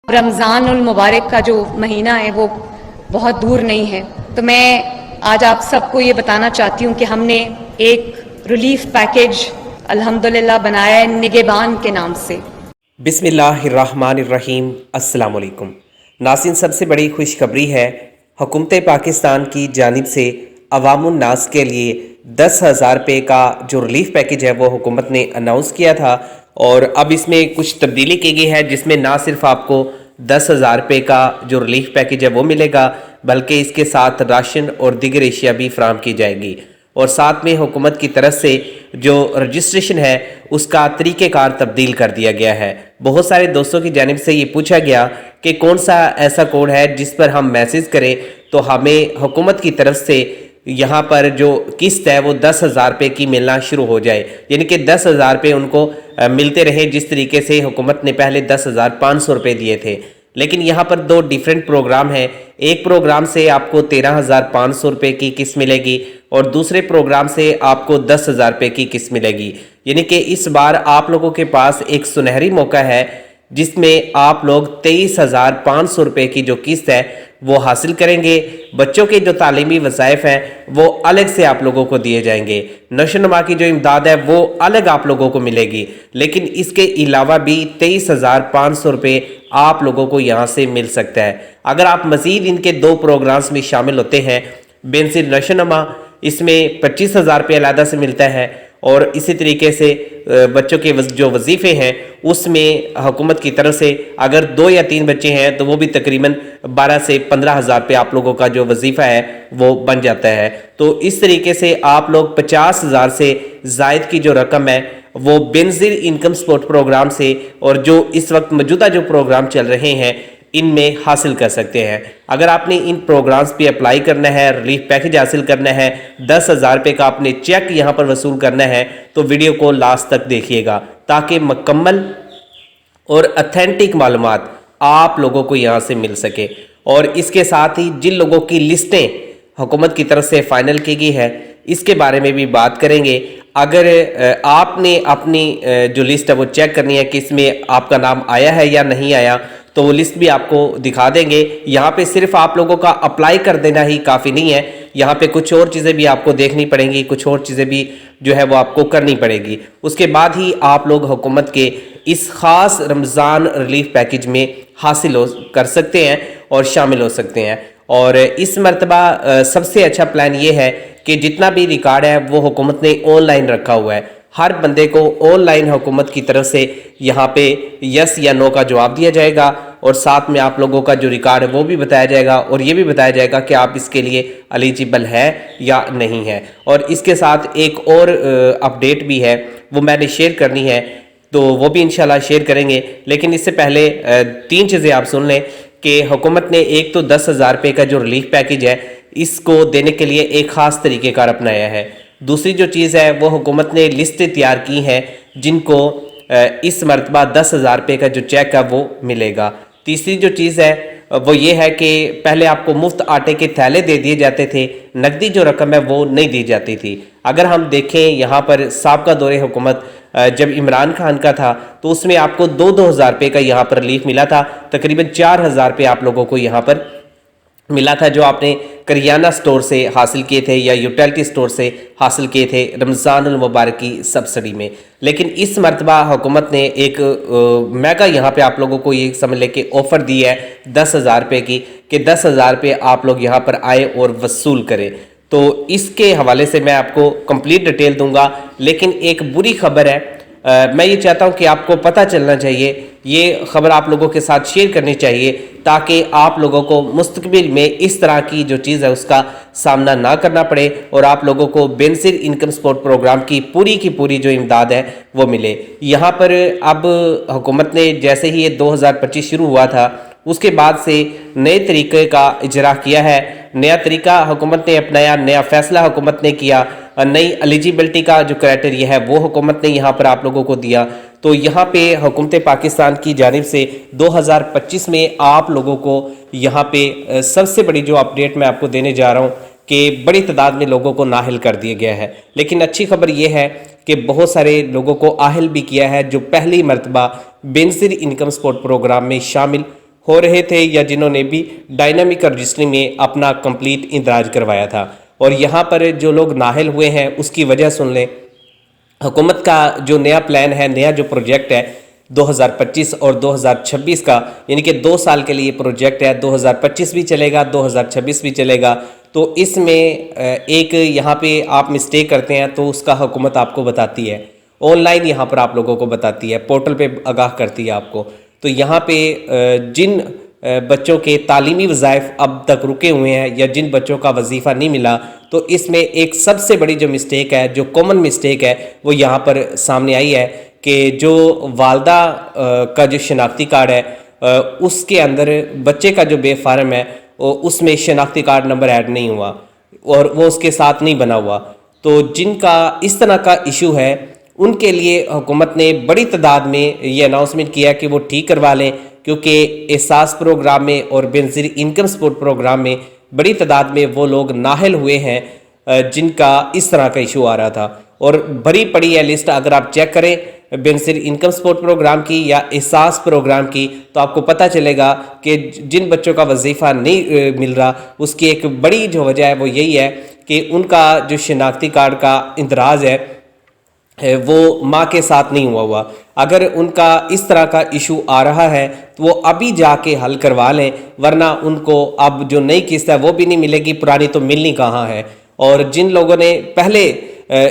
رمضان المبارک کا جو مہینہ ہے وہ بہت دور نہیں ہے، تو میں آج آپ سب کو یہ بتانا چاہتی ہوں کہ ہم نے ایک ریلیف پیکیج الحمدللہ بنایا ہے نگہبان کے نام سے۔ بسم اللہ الرحمن الرحیم۔ السلام علیکم ناظرین، سب سے بڑی خوشخبری ہے، حکومت پاکستان کی جانب سے عوام الناس کے لیے 10,000 روپے کا جو ریلیف پیکیج ہے وہ حکومت نے اناؤنس کیا تھا، اور اب اس میں کچھ تبدیلی کی گئی ہے، جس میں نہ صرف آپ کو 10,000 روپے کا جو ریلیف پیکیج ہے وہ ملے گا، بلکہ اس کے ساتھ راشن اور دیگر اشیاء بھی فراہم کی جائے گی، اور ساتھ میں حکومت کی طرف سے جو رجسٹریشن ہے اس کا طریقہ کار تبدیل کر دیا گیا ہے۔ بہت سارے دوستوں کی جانب سے یہ پوچھا گیا کہ کون سا ایسا کوڈ ہے جس پر ہم میسیج کریں تو ہمیں حکومت کی طرف سے یہاں پر جو قسط ہے وہ 10,000 روپے کی ملنا شروع ہو جائے، یعنی کہ 10,000 روپے ان کو ملتے رہیں جس طریقے سے حکومت نے پہلے 10,500 روپے دیے تھے۔ لیکن یہاں پر دو ڈیفرنٹ پروگرام ہیں، ایک پروگرام سے آپ کو 13,500 روپے کی قسط ملے گی اور دوسرے پروگرام سے آپ کو 10,000 روپے کی قسط ملے گی، یعنی کہ اس بار آپ لوگوں کے پاس ایک سنہری موقع ہے جس میں آپ لوگ 23,500 روپے کی جو قسط ہے وہ حاصل کریں گے۔ بچوں کے جو تعلیمی وظائف ہیں وہ الگ سے آپ لوگوں کو دیے جائیں گے، نشو و نما کی جو امداد ہے وہ الگ آپ لوگوں کو ملے گی، لیکن اس کے علاوہ بھی 23,500 روپے آپ لوگوں کو یہاں سے مل سکتا ہے۔ اگر آپ مزید ان کے دو پروگرامز میں شامل ہوتے ہیں، بنظیر نشو و نما، اس میں 25,000 روپے علیحدہ سے ملتا ہے، اور اسی طریقے سے بچوں کے جو وظیفے ہیں اس میں حکومت کی طرف سے اگر 2 یا 3 بچے ہیں تو وہ بھی تقریباً 12 سے 15,000 روپے آپ لوگوں کا جو وظیفہ ہے وہ بن جاتا ہے۔ تو اس طریقے سے آپ لوگ 50,000 سے زائد کی جو رقم ہے وہ بنظیر انکم سپورٹ پروگرام سے اور جو اس وقت موجودہ جو پروگرام چل رہے ہیں ان میں حاصل کر سکتے ہیں۔ اگر آپ نے ان پروگرامز پہ اپلائی کرنا ہے، ریلیف پیکیج حاصل کرنا ہے، 10,000 روپے کا آپ نے چیک یہاں پر وصول کرنا ہے، تو ویڈیو کو لاسٹ تک دیکھیے گا تاکہ مکمل اور اتھینٹک معلومات آپ لوگوں کو یہاں سے مل سکے۔ اور اس کے ساتھ ہی جن لوگوں کی لسٹیں حکومت کی طرف سے فائنل کی گئی ہے اس کے بارے میں بھی بات کریں گے۔ اگر آپ نے اپنی جو لسٹ ہے وہ چیک کرنی ہے کہ اس میں آپ کا نام آیا ہے یا نہیں آیا، تو وہ لسٹ بھی آپ کو دکھا دیں گے۔ یہاں پہ صرف آپ لوگوں کا اپلائی کر دینا ہی کافی نہیں ہے، یہاں پہ کچھ اور چیزیں بھی آپ کو دیکھنی پڑیں گی، کچھ اور چیزیں بھی جو ہے وہ آپ کو کرنی پڑے گی، اس کے بعد ہی آپ لوگ حکومت کے اس خاص رمضان ریلیف پیکیج میں حاصل کر سکتے ہیں اور شامل ہو سکتے ہیں۔ اور اس مرتبہ سب سے اچھا پلان یہ ہے کہ جتنا بھی ریکارڈ ہے وہ حکومت نے آن لائن رکھا ہوا ہے، ہر بندے کو آن لائن حکومت کی طرف سے یہاں پہ یس یا نو کا جواب دیا جائے گا، اور ساتھ میں آپ لوگوں کا جو ریکارڈ ہے وہ بھی بتایا جائے گا، اور یہ بھی بتایا جائے گا کہ آپ اس کے لیے ایلیجیبل ہے یا نہیں ہے۔ اور اس کے ساتھ ایک اور اپڈیٹ بھی ہے، وہ میں نے شیئر کرنی ہے، تو وہ بھی انشاءاللہ شیئر کریں گے، لیکن اس سے پہلے 3 چیزیں آپ سن لیں کہ حکومت نے ایک تو 10,000 روپے کا جو ریلیف پیکیج ہے اس کو دینے کے لیے ایک خاص طریقہ کار اپنایا ہے۔ دوسری جو چیز ہے وہ حکومت نے لسٹیں تیار کی ہیں جن کو اس مرتبہ 10,000 روپے کا جو چیک ہے وہ ملے گا۔ تیسری جو چیز ہے وہ یہ ہے کہ پہلے آپ کو مفت آٹے کے تھیلے دے دیے جاتے تھے، نقدی جو رقم ہے وہ نہیں دی جاتی تھی۔ اگر ہم دیکھیں یہاں پر سابقہ دور حکومت جب عمران خان کا تھا تو اس میں آپ کو 2,000 روپے کا یہاں پر ریلیف ملا تھا، تقریباً 4,000 روپے آپ لوگوں کو یہاں پر ملا تھا جو آپ نے کریانہ سٹور سے حاصل کیے تھے یا یوٹیلٹی سٹور سے حاصل کیے تھے رمضان المبارک کی سبسڈی میں۔ لیکن اس مرتبہ حکومت نے ایک میگا یہاں پہ آپ لوگوں کو یہ سمجھ لے کہ آفر دی ہے 10,000 روپے کی، کہ 10,000 روپے آپ لوگ یہاں پر آئے اور وصول کریں۔ تو اس کے حوالے سے میں آپ کو کمپلیٹ ڈیٹیل دوں گا، لیکن ایک بری خبر ہے، میں یہ چاہتا ہوں کہ آپ کو پتہ چلنا چاہیے، یہ خبر آپ لوگوں کے ساتھ شیئر کرنی چاہیے تاکہ آپ لوگوں کو مستقبل میں اس طرح کی جو چیز ہے اس کا سامنا نہ کرنا پڑے اور آپ لوگوں کو بنظیر انکم سپورٹ پروگرام کی پوری جو امداد ہے وہ ملے۔ یہاں پر اب حکومت نے جیسے ہی یہ 2025 شروع ہوا تھا اس کے بعد سے نئے طریقے کا اجرا کیا ہے، نیا طریقہ حکومت نے اپنایا، نیا فیصلہ حکومت نے کیا، نئی ایلیجیبلٹی کا جو کرائٹیریا ہے وہ حکومت نے یہاں پر آپ لوگوں کو دیا۔ تو یہاں پہ حکومت پاکستان کی جانب سے 2025 میں آپ لوگوں کو یہاں پہ سب سے بڑی جو اپڈیٹ میں آپ کو دینے جا رہا ہوں کہ بڑی تعداد میں لوگوں کو نااہل کر دیا گیا ہے، لیکن اچھی خبر یہ ہے کہ بہت سارے لوگوں کو اہل بھی کیا ہے جو پہلی مرتبہ بنظیر انکم سپورٹ پروگرام میں شامل ہو رہے تھے یا جنہوں نے بھی ڈائنامک رجسٹری میں اپنا کمپلیٹ اندراج کروایا تھا۔ اور یہاں پر جو لوگ نااہل ہوئے ہیں اس کی وجہ سن لیں۔ حکومت کا جو نیا پلان ہے، نیا جو پروجیکٹ ہے 2025 اور 2026 کا، یعنی کہ 2 سال کے لیے پروجیکٹ ہے، 2025 بھی چلے گا 2026 بھی چلے گا۔ تو اس میں ایک یہاں پہ آپ مسٹیک کرتے ہیں تو اس کا حکومت آپ کو بتاتی ہے، آن لائن یہاں پر آپ لوگوں کو بتاتی ہے، پورٹل پہ آگاہ کرتی ہے آپ کو۔ تو یہاں پہ جن بچوں کے تعلیمی وظائف اب تک رکے ہوئے ہیں یا جن بچوں کا وظیفہ نہیں ملا، تو اس میں ایک سب سے بڑی جو مسٹیک ہے، جو کامن مسٹیک ہے، وہ یہاں پر سامنے آئی ہے کہ جو والدہ کا جو شناختی کارڈ ہے اس کے اندر بچے کا جو بے فارم ہے اس میں شناختی کارڈ نمبر ایڈ نہیں ہوا اور وہ اس کے ساتھ نہیں بنا ہوا۔ تو جن کا اس طرح کا ایشو ہے ان کے لیے حکومت نے بڑی تعداد میں یہ اناؤنسمنٹ کیا کہ وہ ٹھیک کروا لیں، کیونکہ احساس پروگرام میں اور بینظیر انکم سپورٹ پروگرام میں بڑی تعداد میں وہ لوگ نااہل ہوئے ہیں جن کا اس طرح کا ایشو آ رہا تھا۔ اور بڑی پڑی ہے لسٹ، اگر آپ چیک کریں بینظیر انکم سپورٹ پروگرام کی یا احساس پروگرام کی تو آپ کو پتہ چلے گا کہ جن بچوں کا وظیفہ نہیں مل رہا اس کی ایک بڑی جو وجہ ہے وہ یہی ہے کہ ان کا جو شناختی کارڈ کا اندراج ہے وہ ماں کے ساتھ نہیں ہوا۔ اگر ان کا اس طرح کا ایشو آ رہا ہے تو وہ ابھی جا کے حل کروا لیں، ورنہ ان کو اب جو نئی قسط ہے وہ بھی نہیں ملے گی، پرانی تو ملنی کہاں ہے۔ اور جن لوگوں نے پہلے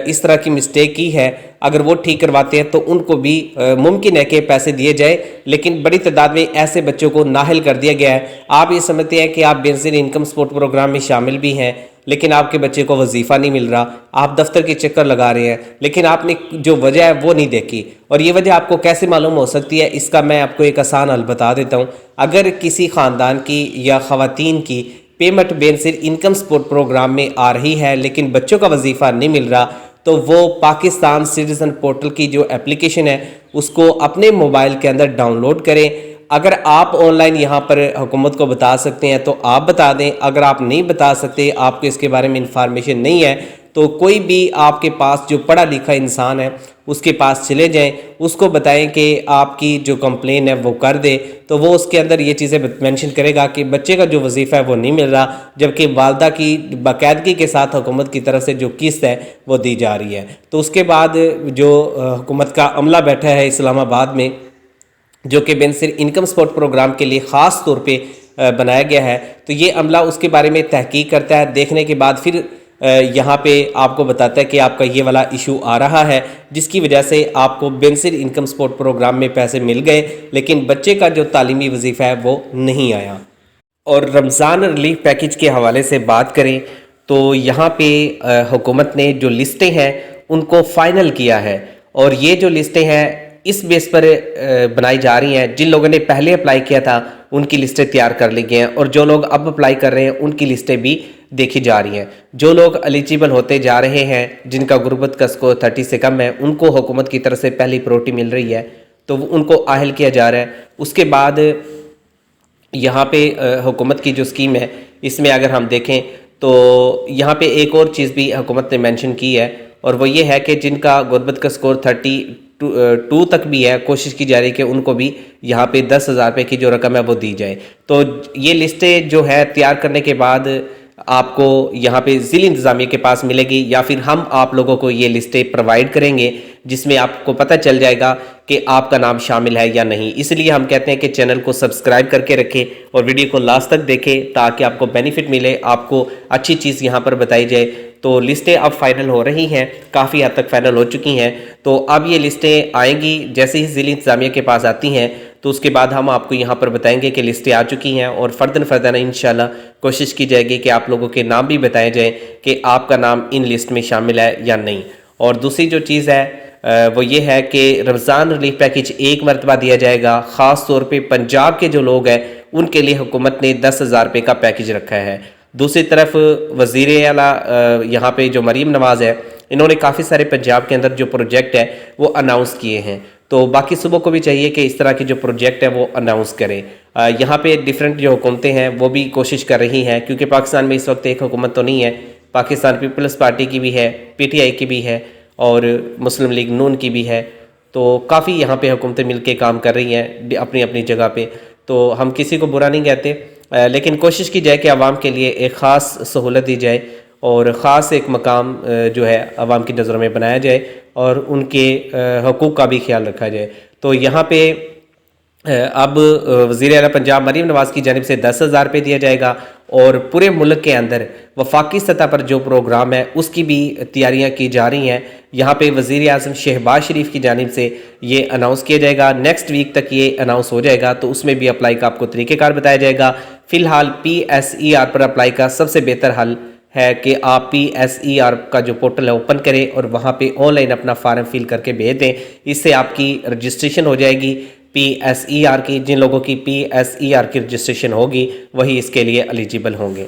اس طرح کی مسٹیک کی ہے اگر وہ ٹھیک کرواتے ہیں تو ان کو بھی ممکن ہے کہ پیسے دیے جائے، لیکن بڑی تعداد میں ایسے بچوں کو نااہل کر دیا گیا ہے۔ آپ یہ سمجھتے ہیں کہ آپ بینظیر انکم سپورٹ پروگرام میں شامل بھی ہیں لیکن آپ کے بچے کو وظیفہ نہیں مل رہا، آپ دفتر کے چکر لگا رہے ہیں، لیکن آپ نے جو وجہ ہے وہ نہیں دیکھی۔ اور یہ وجہ آپ کو کیسے معلوم ہو سکتی ہے، اس کا میں آپ کو ایک آسان حل بتا دیتا ہوں۔ اگر کسی خاندان کی یا خواتین کی payment Benazir income support programme میں آ رہی ہے لیکن بچوں کا وظیفہ نہیں مل رہا، تو وہ پاکستان سٹیزن پورٹل کی جو اپلیکیشن ہے اس کو اپنے موبائل کے اندر ڈاؤن لوڈ کریں۔ اگر آپ آن لائن یہاں پر حکومت کو بتا سکتے ہیں تو آپ بتا دیں، اگر آپ نہیں بتا سکتے، آپ کو اس کے بارے میں انفارمیشن نہیں ہے، تو کوئی بھی آپ کے پاس جو پڑھا لکھا انسان ہے اس کے پاس چلے جائیں، اس کو بتائیں کہ آپ کی جو کمپلین ہے وہ کر دے، تو وہ اس کے اندر یہ چیزیں مینشن کرے گا کہ بچے کا جو وظیفہ ہے وہ نہیں مل رہا، جبکہ والدہ کی باقاعدگی کے ساتھ حکومت کی طرف سے جو قسط ہے وہ دی جا رہی ہے۔ تو اس کے بعد جو حکومت کا عملہ بیٹھا ہے اسلام آباد میں، جو کہ بینظیر انکم سپورٹ پروگرام کے لیے خاص طور پہ بنایا گیا ہے، تو یہ عملہ اس کے بارے میں تحقیق کرتا ہے، دیکھنے کے بعد پھر یہاں پہ آپ کو بتاتا ہے کہ آپ کا یہ والا ایشو آ رہا ہے، جس کی وجہ سے آپ کو بینظیر انکم سپورٹ پروگرام میں پیسے مل گئے لیکن بچے کا جو تعلیمی وظیفہ ہے وہ نہیں آیا۔ اور رمضان ریلیف پیکج کے حوالے سے بات کریں تو یہاں پہ حکومت نے جو لسٹیں ہیں ان کو فائنل کیا ہے، اور یہ جو لسٹیں ہیں اس بیس پر بنائی جا رہی ہیں۔ جن لوگوں نے پہلے اپلائی کیا تھا ان کی لسٹیں تیار کر لی گئی ہیں، اور جو لوگ اب اپلائی کر رہے ہیں ان کی لسٹیں بھی دیکھی جا رہی ہیں۔ جو لوگ ایلیجیبل ہوتے جا رہے ہیں، جن کا غربت کا اسکور 30 سے کم ہے، ان کو حکومت کی طرف سے پہلی پریورٹی مل رہی ہے، تو ان کو اہل کیا جا رہا ہے۔ اس کے بعد یہاں پہ حکومت کی جو اسکیم ہے اس میں اگر ہم دیکھیں تو یہاں پہ ایک اور چیز بھی حکومت نے مینشن کی ہے، اور وہ یہ ہے کہ جن کا غربت کا اسکور 32 تک بھی ہے، کوشش کی جا رہی ہے کہ ان کو بھی یہاں پہ 10,000 روپے کی جو رقم ہے وہ دی جائے۔ تو یہ لسٹیں جو ہے تیار کرنے کے بعد آپ کو یہاں پہ ضلع انتظامیہ کے پاس ملے گی، یا پھر ہم آپ لوگوں کو یہ لسٹیں پرووائڈ کریں گے جس میں آپ کو پتہ چل جائے گا کہ آپ کا نام شامل ہے یا نہیں۔ اس لیے ہم کہتے ہیں کہ چینل کو سبسکرائب کر کے رکھیں اور ویڈیو کو لاسٹ تک دیکھیں تاکہ آپ کو بینیفٹ ملے، آپ کو اچھی چیز یہاں پر بتائی جائے۔ تو لسٹیں اب فائنل ہو رہی ہیں، کافی حد تک فائنل ہو چکی ہیں، تو اب یہ لسٹیں آئیں گی جیسے ہی ضلع انتظامیہ کے پاس آتی ہیں تو اس کے بعد ہم آپ کو یہاں پر بتائیں گے کہ لسٹیں آ چکی ہیں، اور فرداً انشاءاللہ کوشش کی جائے گی کہ آپ لوگوں کے نام بھی بتائے جائیں کہ آپ کا نام ان لسٹ میں شامل ہے یا نہیں۔ اور دوسری جو چیز ہے وہ یہ ہے کہ رمضان ریلیف پیکج ایک مرتبہ دیا جائے گا، خاص طور پہ پنجاب کے جو لوگ ہیں ان کے لیے حکومت نے 10,000 روپے کا پیکج رکھا ہے۔ دوسری طرف وزیر اعلیٰ یہاں پہ جو مریم نواز ہے، انہوں نے کافی سارے پنجاب کے اندر جو پروجیکٹ ہے وہ اناؤنس کیے ہیں، تو باقی صوبوں کو بھی چاہیے کہ اس طرح کے جو پروجیکٹ ہے وہ اناؤنس کریں۔ یہاں پہ ڈیفرنٹ جو حکومتیں ہیں وہ بھی کوشش کر رہی ہیں، کیونکہ پاکستان میں اس وقت ایک حکومت تو نہیں ہے، پاکستان پیپلز پارٹی کی بھی ہے، PTI کی بھی ہے، اور مسلم لیگ نون کی بھی ہے، تو کافی یہاں پہ حکومتیں مل کے کام کر رہی ہیں اپنی اپنی جگہ پہ۔ تو ہم کسی کو برا نہیں کہتے، لیکن کوشش کی جائے کہ عوام کے لیے ایک خاص سہولت دی جائے اور خاص ایک مقام جو ہے عوام کی نظروں میں بنایا جائے اور ان کے حقوق کا بھی خیال رکھا جائے۔ تو یہاں پہ اب وزیر اعلیٰ پنجاب مریم نواز کی جانب سے 10,000 روپے دیا جائے گا، اور پورے ملک کے اندر وفاقی سطح پر جو پروگرام ہے اس کی بھی تیاریاں کی جا رہی ہیں۔ یہاں پہ وزیر اعظم شہباز شریف کی جانب سے یہ اناؤنس کیا جائے گا، نیکسٹ ویک تک یہ اناؤنس ہو جائے گا، تو اس میں بھی اپلائی کا آپ کو طریقہ کار بتایا جائے گا۔ فی الحال PSER پر اپلائی کا سب سے بہتر حل ہے کہ آپ PSER کا جو پورٹل ہے اوپن کریں اور وہاں پہ آن لائن اپنا فارم فل کر کے بھیج دیں، اس سے آپ کی رجسٹریشن ہو جائے گی PSER کی۔ جن لوگوں کی PSER کی رجسٹریشن ہوگی وہی اس کے لیے ایلیجیبل ہوں گے۔